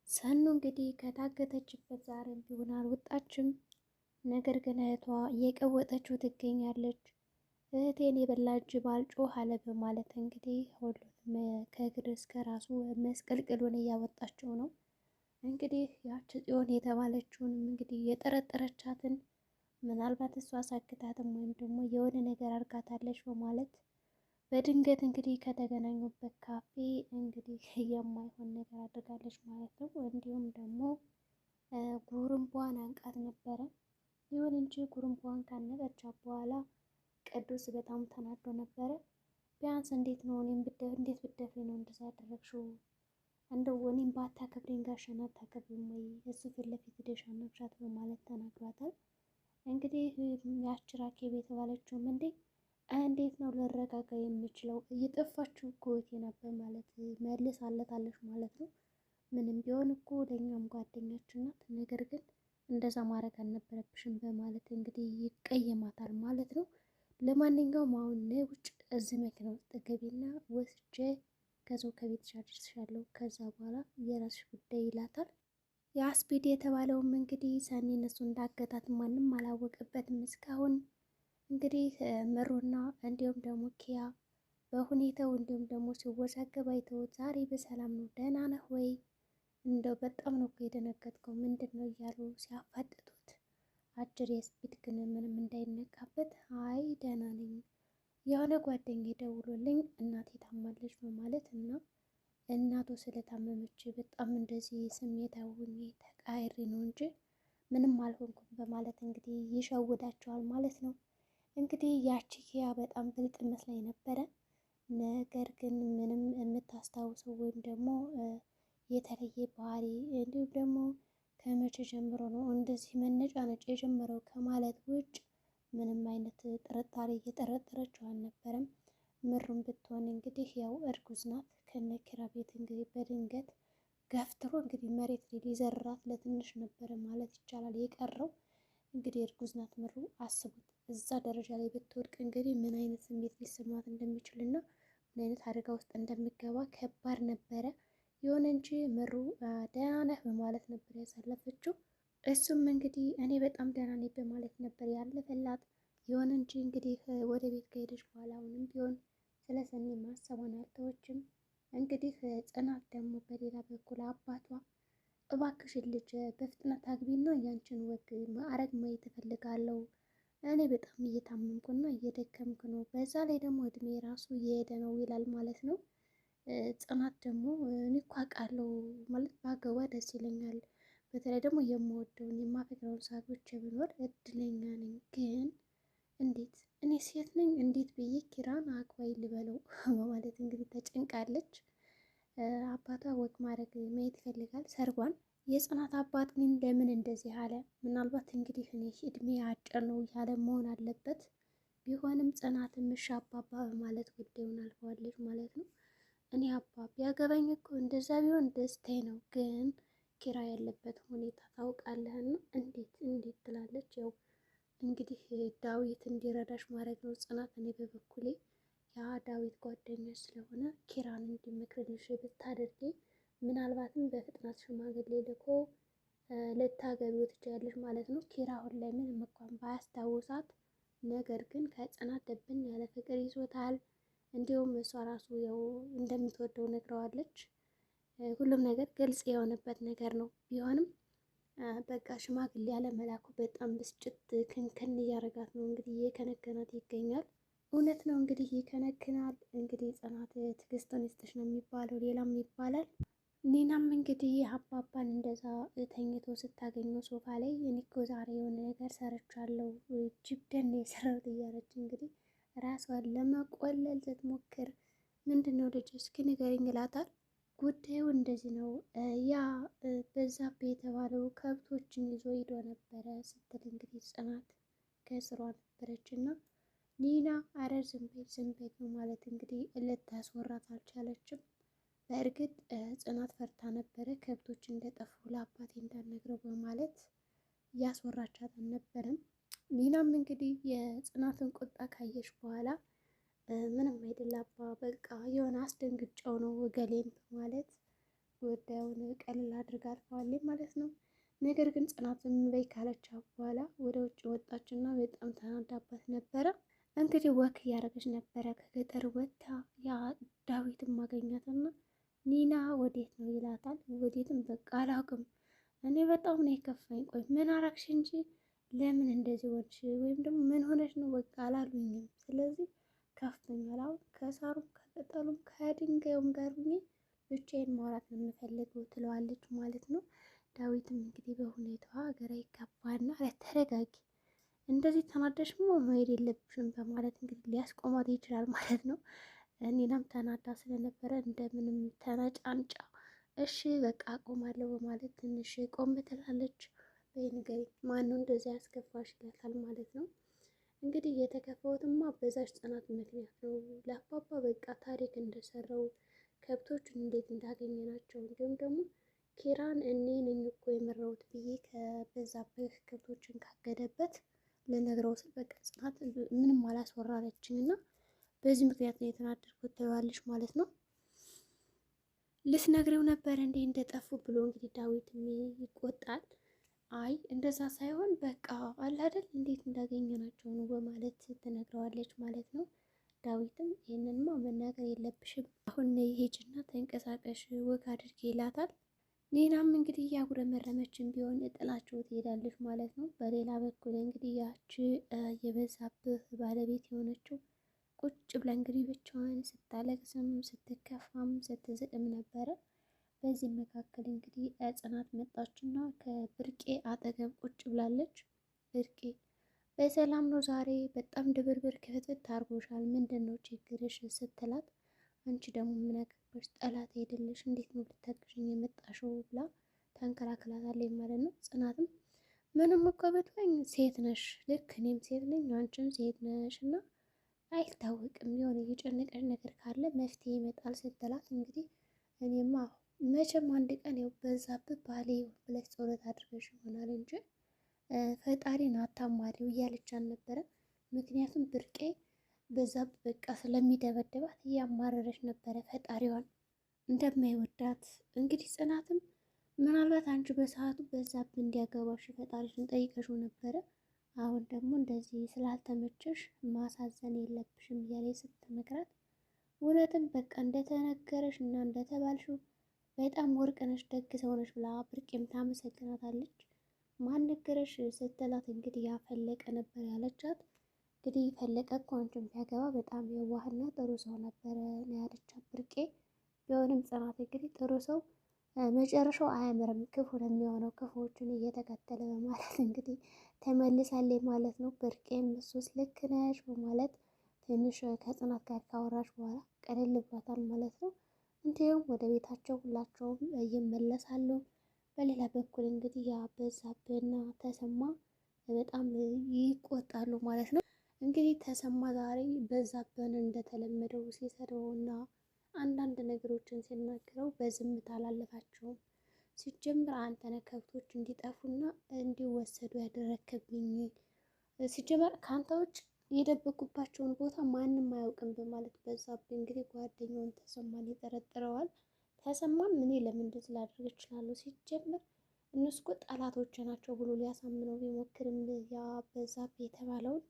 ሰኑ እንግዲህ ከታገተችበት ዛሬም ቢሆን አልወጣችም። ነገር ግን እህቷ እየቀወጠችው ትገኛለች። እህቴን የበላ ጅብ አልጮህ አለ በማለት እንግዲህ ሁሉንም ከእግር እስከ ራሱ መስቀልቅሉን እያወጣችው ነው። እንግዲህ ያች ጽዮን የተባለችውንም እንግዲህ የጠረጠረቻትን ምናልባት እሷ አሳግታትም ወይም ደግሞ የሆነ ነገር አርጋታለች በማለት በድንገት እንግዲህ ከተገናኙበት ካፌ እንግዲህ የማይሆን ነገር አድርጋለች ማለት ነው። እንዲሁም ደግሞ ጉርምቧን አንቃት ነበረ። ይሁን እንጂ ጉርምቧን ካነቀቻት በኋላ ቅዱስ በጣም ተናዶ ነበረ። ቢያንስ እንዴት ነው እንዴት ብትደፍሪ ነው እንደዛ ያደረግሽው? እንደው እኔም ባታከብሪኝ ጋሻና አታከብሪም ወይ? እሱ ፊት ለፊት ሄደሽ አናግሻት በማለት ተናግሯታል። እንግዲህ ያች ራኬብ የተባለችውም እንዴት ነው ልረጋጋ የምችለው? እየጠፋችሁ እኮ እህቴ ነበር ማለት መልሳለታለች ማለት ነው። ምንም ቢሆን እኮ ለእኛም ጓደኛችን ናት። ነገር ግን እንደዛ ማድረግ አልነበረብሽም በማለት እንግዲህ ይቀየማታል ማለት ነው። ለማንኛውም አሁን ውጭ እዚህ መኪና ውስጥ ገቢና ወስጄ ከዛው ከቤትሽ አደርስሻለሁ፣ ከዛ በኋላ የራስሽ ጉዳይ ይላታል። የአስፒድ የተባለውም እንግዲህ ሰኒን እሱ እንዳገታት ማንም አላወቀበትም እስካሁን። እንግዲህ ምሩና እንዲሁም ደግሞ ኪያ በሁኔታው እንዲሁም ደግሞ ሲወዛገብ አይተውት ዛሬ በሰላም ነው ደህና ነህ ወይ? እንደው በጣም ነው እኮ የደነገጥከው ምንድን ነው እያሉ ሲያፋጥጡት፣ አጭር የስፒድ ግን ምንም እንዳይነቃበት አይ ደህና ነኝ፣ የሆነ ጓደኛ ደውሎልኝ እናቴ ታማለች በማለት እና እናቱ ስለታመመች በጣም እንደዚህ ስሜታዊ ተቃይሬ ነው እንጂ ምንም አልሆንኩም በማለት እንግዲህ ይሸውዳቸዋል ማለት ነው። እንግዲህ ያቺ ኪያ በጣም ብልጥ መስላኝ ነበረ። ነገር ግን ምንም የምታስታውሰው ወይም ደግሞ የተለየ ባህሪ እንዲሁም ደግሞ ከመቼ ጀምሮ ነው እንደዚህ መነጫነጭ የጀመረው ከማለት ውጭ ምንም አይነት ጥርጣሬ እየጠረጠረችው አልነበረም። ምሩም ብትሆን እንግዲህ ያው እርጉዝ ናት። ከነኪራ ቤት እንግዲህ በድንገት ገፍትሮ እንግዲህ መሬት ላይ ሊዘራት ለትንሽ ነበረ ማለት ይቻላል የቀረው። እንግዲህ እርጉዝ ናት ምሩ። አስቡት እዛ ደረጃ ላይ ብትወድቅ እንግዲህ ምን አይነት ስሜት ሊሰማት እንደሚችል እና ምን አይነት አደጋ ውስጥ እንደሚገባ ከባድ ነበረ። ይሁን እንጂ ምሩ ደህና ነህ በማለት ነበር ያሳለፈችው። እሱም እንግዲህ እኔ በጣም ደህና ነኝ በማለት ነበር ያለፈላት። ይሁን እንጂ እንግዲህ ወደ ቤት ከሄደች በኋላ አሁንም ቢሆን ስለ ሰኒ ማሰቧን አልተወችም። እንግዲህ ጽናት ደግሞ በሌላ በኩል አባቷ እባክሽን ልጅ በፍጥነት አግቢና ያንቺን ወግ ማዕረግ ማየት እፈልጋለሁ፣ እኔ በጣም እየታመምኩና እየደከምኩ ነው፣ በዛ ላይ ደግሞ እድሜ ራሱ እየሄደ ነው ይላል ማለት ነው። ጽናት ደግሞ እኔ እኮ አውቃለሁ ማለት ባገባ ደስ ይለኛል፣ በተለይ ደግሞ የምወደውን የማፈቅረውን ሰዎች ብኖር እድለኛ ነኝ፣ ግን እንዴት እኔ ሴት ነኝ እንዴት ብዬ ኪራን አግባይ ልበለው በማለት እንግዲህ ተጨንቃለች። አባቷ ወግ ማድረግ ማየት ይፈልጋል ሰርጓን። የጽናት አባት ግን ለምን እንደዚህ አለ? ምናልባት እንግዲህ እኔ እድሜ አጭር ነው እያለ መሆን አለበት። ቢሆንም ጽናትን ምሽ አባባ በማለት ጉዳዩን አልፈዋለች ማለት ነው። እኔ አባ ቢያገባኝ እኮ እንደዛ ቢሆን ደስታዬ ነው፣ ግን ኪራ ያለበት ሁኔታ ታውቃለህና እንዴት ትላለች። ያው እንግዲህ ዳዊት እንዲረዳሽ ማድረግ ነው ጽናት። እኔ በበኩሌ ያ ዳዊት ጓደኛ ስለሆነ ኪራን እንዲመክርልሽ ብታደርጊ ምናልባትም በፍጥነት ሽማግሌ ልኮ ልታገቢው ትችያለሽ ማለት ነው። ኪራ አሁን ላይ ምንም እንኳን ባያስታውሳት፣ ነገር ግን ከጽናት ደብን ያለ ፍቅር ይዞታል። እንዲሁም እሷ ራሱ ያው እንደምትወደው ነግረዋለች። ሁሉም ነገር ግልጽ የሆነበት ነገር ነው። ቢሆንም በቃ ሽማግሌ ያለ መላኩ በጣም ብስጭት ክንክን እያደረጋት ነው እንግዲህ እየከነከናት ይገኛል። እውነት ነው እንግዲህ ይከነክናል። እንግዲህ ጽናት ትዕግስትን ይስጥሽ ነው የሚባለው፣ ሌላም ይባላል። ኒናም እንግዲህ አባባን እንደዛ ተኝቶ ስታገኘው ሶፋ ላይ እኔ እኮ ዛሬ የሆነ ነገር ሰርቻለሁ ጅብደን የሰራሁት እያለች እንግዲህ ራሷን ለመቆለል ስትሞክር፣ ምንድን ነው ልጅ እስኪ ንገሪኝ ይላታል። ጉዳዩ እንደዚህ ነው፣ ያ በዛብህ የተባለው ከብቶችን ይዞ ሂዶ ነበረ ስትል እንግዲህ ጽናት ከስሯ ነበረች እና ኒና አረ ዝም በይ በማለት እንግዲህ ልታስወራት አልቻለችም። በእርግጥ ጽናት ፈርታ ነበረ ከብቶች እንደጠፉ ለአባቴ እንዳልነግረው በማለት ያስወራቻት አልነበረም። ኒናም እንግዲህ የጽናትን ቁጣ ካየች በኋላ ምንም አይደል አባ በቃ የሆነ አስደንግጫው ነው ገሌን በማለት ጉዳዩን ቀልል አድርጋ አልፈዋለች ማለት ነው። ነገር ግን ጽናት ዝም በይ ካለቻት በኋላ ወደ ውጭ ወጣችና በጣም ተናዳባት ነበረ። እንግዲህ ወክ እያደረገች ነበረ ከገጠር ወጥታ። ያ ዳዊትም ማገኛትና ኒና ወዴት ነው ይላታል። ወዴትም በቃ አላውቅም፣ እኔ በጣም ነው የከፋኝ። ቆይ ምን አረግሽ እንጂ ለምን እንደዚህ ወድሽ ወይም ደግሞ ምን ሆነሽ ነው? በቃ አላሉኝም። ስለዚህ ከፍቶኛል። አሁን ከሳሩም ከቅጠሉም ከድንጋዩም ጋር ሁኜ ብቻዬን ማውራት ነው የምፈልገው ትለዋለች ማለት ነው። ዳዊትም እንግዲህ በሁኔታዋ ግራ ይጋባና ተረጋጊ፣ እንደዚህ ተናደሽማ መሄድ የለብሽም በማለት እንግዲህ ሊያስቆማት ይችላል ማለት ነው። ኒናም ተናዳ ስለነበረ እንደምንም ተነጫንጫ እሺ በቃ አቆማለሁ በማለት ትንሽ ቆም ትላለች። በይ ማነው እንደዚህ ያስከፋሽ ይላታል ማለት ነው። እንግዲህ የተከፋሁትማ በዛች ጽናት ምክንያት ነው። ለአባባ በቃ ታሪክ እንደሰራው ከብቶቹን እንዴት እንዳገኘናቸው እንዲሁም ደግሞ ኪራን እኔ ነኝ እኮ የመራሁት ብዬ ከበዛብህ ከብቶችን ካገደበት ልነግረው ስል በቃ ጽናት ምንም አላስወራለችኝ እና በዚህ ምክንያት ነው የተናደድኩት ትለዋለች ማለት ነው። ልትነግረው ነበር እንዴ እንደጠፉ ብሎ እንግዲህ ዳዊት ይቆጣል። አይ እንደዛ ሳይሆን በቃ አለ አይደል እንዴት እንዳገኘናቸው ነው በማለት ትነግረዋለች ማለት ነው። ዳዊትም ይህንንማ መናገር የለብሽም አሁን ሂጂና ተንቀሳቀሽ ወግ አድርጌ ይላታል። ኒናም እንግዲህ እያጉረመረመችን ቢሆን ጥላቸው ትሄዳለች ማለት ነው። በሌላ በኩል እንግዲህ ያቺ የበዛብህ ባለቤት የሆነችው ቁጭ ብላ እንግዲህ ብቻዋን ስታለቅስም ስትከፋም ስትዝቅም ነበረ። በዚህ መካከል እንግዲህ ጽናት መጣችና ከብርቄ አጠገብ ቁጭ ብላለች። ብርቄ በሰላም ነው ዛሬ? በጣም ድብርብር ክፍትት አድርጎሻል፣ ምንድን ነው ችግርሽ ስትላት፣ አንቺ ደግሞ ምን አገባሽ ጠላት አይደለሽ እንዴት ነው ልታግዥኝ የመጣሽው ብላ ተንከራክላታለች ማለት ነው። ጽናትም ምንም እኮ ብትሆኝ ሴት ነሽ፣ ልክ እኔም ሴት ነኝ አንቺም ሴት ነሽ እና አይታወቅም የሆነ የጨነቀሽ ነገር ካለ መፍትሄ ይመጣል ስትላት፣ እንግዲህ እኔማ መቼም አንድ ቀን ያው በዛብህ ባሌ ብለሽ ጸሎት አድርገሽ ይሆናል እንጂ ፈጣሪን አታማሪው እያለች አልነበረ። ምክንያቱም ብርቄ በዛብህ በቃ ስለሚደበደባት እያማረረች ነበረ ፈጣሪዋን እንደማይወዳት። እንግዲህ ጽናትም ምናልባት አንቺ በሰዓቱ በዛብህ እንዲያገባሽ ፈጣሪሽን ጠይቀሽው ነበረ፣ አሁን ደግሞ እንደዚህ ስላልተመቸሽ ማሳዘን የለብሽም እያለ ስትመክራት፣ እውነትም በቃ እንደተነገረሽ እና እንደተባልሽው በጣም ወርቅ ነሽ፣ ደግ ሰው ነሽ ብላ ብርቄም ታመሰግናታለች። ማን ነገረሽ ስትላት እንግዲህ ያፈለቀ ነበር ያለቻት። እንግዲህ ፈለቀ እኮ አንቺን ቢያገባ በጣም የዋህና ጥሩ ሰው ነበረ ነው ያለቻት ብርቄ። ቢሆንም ጽናት እንግዲህ ጥሩ ሰው መጨረሻው አያምርም፣ ክፉ ነው የሚሆነው ክፉዎችን እየተከተለ በማለት እንግዲህ ተመልሳለች ማለት ነው። ብርቄም እሱስ ልክ ነሽ በማለት ትንሽ ከጽናት ጋር ካወራሽ በኋላ ቀለል ብሏታል ማለት ነው። እንዲሁም ወደ ቤታቸው ሁላቸውም ይመለሳሉ። በሌላ በኩል እንግዲህ ያ በዛብህና ተሰማ በጣም ይቆጣሉ ማለት ነው። እንግዲህ ተሰማ ዛሬ በዛብህን እንደተለመደው ሲሰድበውና አንዳንድ ነገሮችን ሲናገረው በዝምታ አላለፋቸውም። ሲጀምር አንተ ነህ ከብቶች እንዲጠፉና እንዲወሰዱ ያደረክብኝ፣ ሲጀመር ከአንተ ውጭ የደበቁባቸውን ቦታ ማንም አያውቅም በማለት በዛብህ እንግዲህ ጓደኛውን ተሰማን ይጠረጥረዋል። ተሰማም እኔ ለምን እንደዚህ ላደርግ እችላለሁ? ሲጀምር እነሱ እኮ ጠላቶች ናቸው ብሎ ሊያሳምነው ቢሞክርም ያ በዛብህ የተባለውን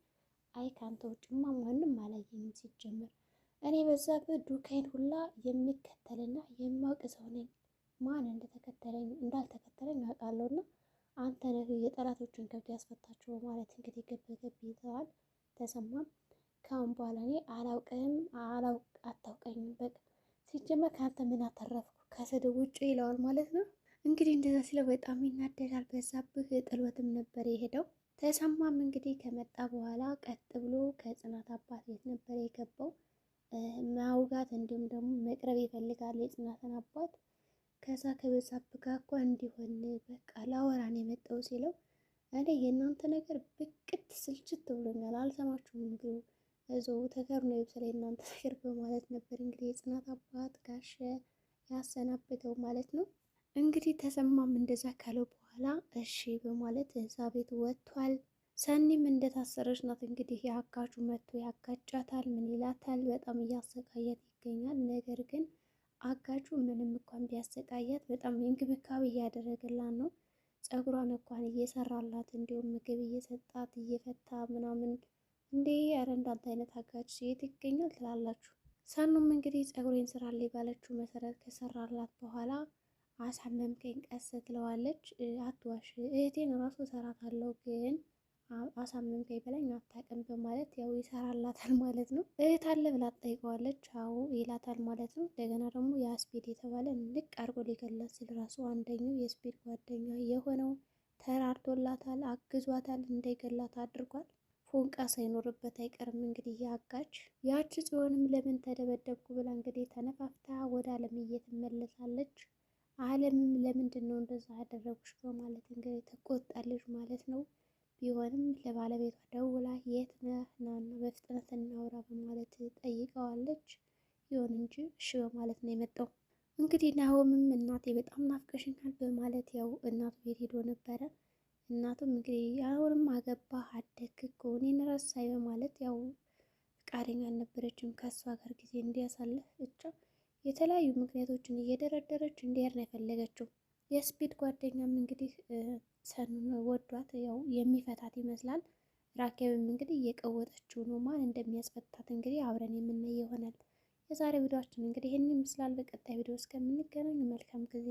አይ ከአንተ ውጭማ ማንም አላየኝም፣ ሲጀምር እኔ በዛብህ ዱካይን ሁላ የሚከተልና የማውቅ ሰው ነኝ፣ ማን እንደተከተለኝ እንዳልተከተለኝ አውቃለሁና አንተ ነህ የጠላቶችን ከብት ያስፈታቸው በማለት እንግዲህ ገብ ይዘዋል። ተሰማም ካሁን በኋላ እኔ አላውቅም አታውቀኝም፣ በቃ ሲጀመር ከአንተ ምን አተረፍኩ ከስድብ ውጭ ይለዋል ማለት ነው። እንግዲህ እንደዛ ሲለው በጣም ይናደዳል በዛብህ። ጥሎትም ነበር የሄደው። ተሰማም እንግዲህ ከመጣ በኋላ ቀጥ ብሎ ከጽናት አባት ቤት ነበር የገባው። ማውጋት እንዲሁም ደግሞ መቅረብ ይፈልጋል የጽናትን አባት። ከዛ ከበዛብህ ጋር እኮ እንዲሆን በቃ ላወራን የመጣው ሲለው፣ እኔ የእናንተ ነገር ብቅት ስልችት ብሎኛል፣ አልሰማችሁም እንግዲህ እዛው ተከርኖ ይብሰል የእናንተ ነገር በማለት ነበር እንግዲህ የጽናት አባት ጋሸ ያሰናብተው ማለት ነው። እንግዲህ ተሰማም እንደዛ ካለው በኋላ እሺ በማለት እዛ ቤት ወጥቷል። ሰኒም እንደታሰረች ናት። እንግዲህ የአጋቹ መጥቶ ያጋጫታል፣ ምን ይላታል፣ በጣም እያሰቃያት ይገኛል። ነገር ግን አጋቹ ምንም እንኳን ቢያሰቃያት በጣም እንክብካቤ እያደረገላት ነው። ፀጉሯን እንኳን እየሰራላት እንዲሁም ምግብ እየሰጣት እየፈታ ምናምን። እንዴ ኧረ እንዳንተ አይነት አጋች የት ይገኛል ትላላችሁ? ሰኑም እንግዲህ ፀጉሬን ስራልኝ ባለችው መሰረት ከሰራላት በኋላ አሳመምከኝ ቀስ ትለዋለች። አትዋሽ እህቴን ራሱ እሰራታለሁ ግን አሳመምከኝ በላኝ አታውቅም በማለት ያው ይሰራላታል ማለት ነው። እህት አለ ብላ ትጠይቀዋለች። አዎ ይላታል ማለት ነው። እንደገና ደግሞ የአስፔድ የተባለ ንቅ አርጎ ሊገላት ሲል ራሱ አንደኛው የስፔድ ጓደኛ የሆነው ተራርቶላታል፣ አግዟታል፣ እንዳይገላት አድርጓል። ፎንቃ ሳይኖርበት አይቀርም እንግዲህ ያጋች። ያቺ ጽዮንም ለምን ተደበደብኩ ብላ እንግዲህ ተነፋፍታ ወደ አለምዬ ትመለሳለች። አለምም ለምንድን ነው እንደዛ ያደረጉሽ በማለት እንግዲህ ተቆጣለች ማለት ነው። ቢሆንም ለባለቤቷ ደውላ የት ነህ ናና በፍጥነት እናውራ በማለት ጠይቀዋለች። ይሁን እንጂ እሺ በማለት ነው የመጣው። እንግዲህ ናሆምም እናቴ በጣም ናፍቀሽኛል በማለት ያው እናቱ ቤት ሄዶ ነበረ። እናቱም እንግዲህ አሁንም አገባህ አደግክ እኮ እኔን ረሳኝ በማለት ያው ፈቃደኛ አልነበረችም ከእሷ ጋር ጊዜ እንዲያሳልፍ ብቻ የተለያዩ ምክንያቶችን እየደረደረች እንዲሄድ ነው የፈለገችው። የስፒድ ጓደኛም እንግዲህ ሰኑን ወዷት ያው የሚፈታት ይመስላል። ራኬብም እንግዲህ እየቀወጠችው ነው። ማን እንደሚያስፈታት እንግዲህ አብረን የምናየው ይሆናል። የዛሬ ቪዲዮአችን እንግዲህ ይህን ይመስላል። በቀጣይ ቪዲዮ እስከምንገናኝ መልካም ጊዜ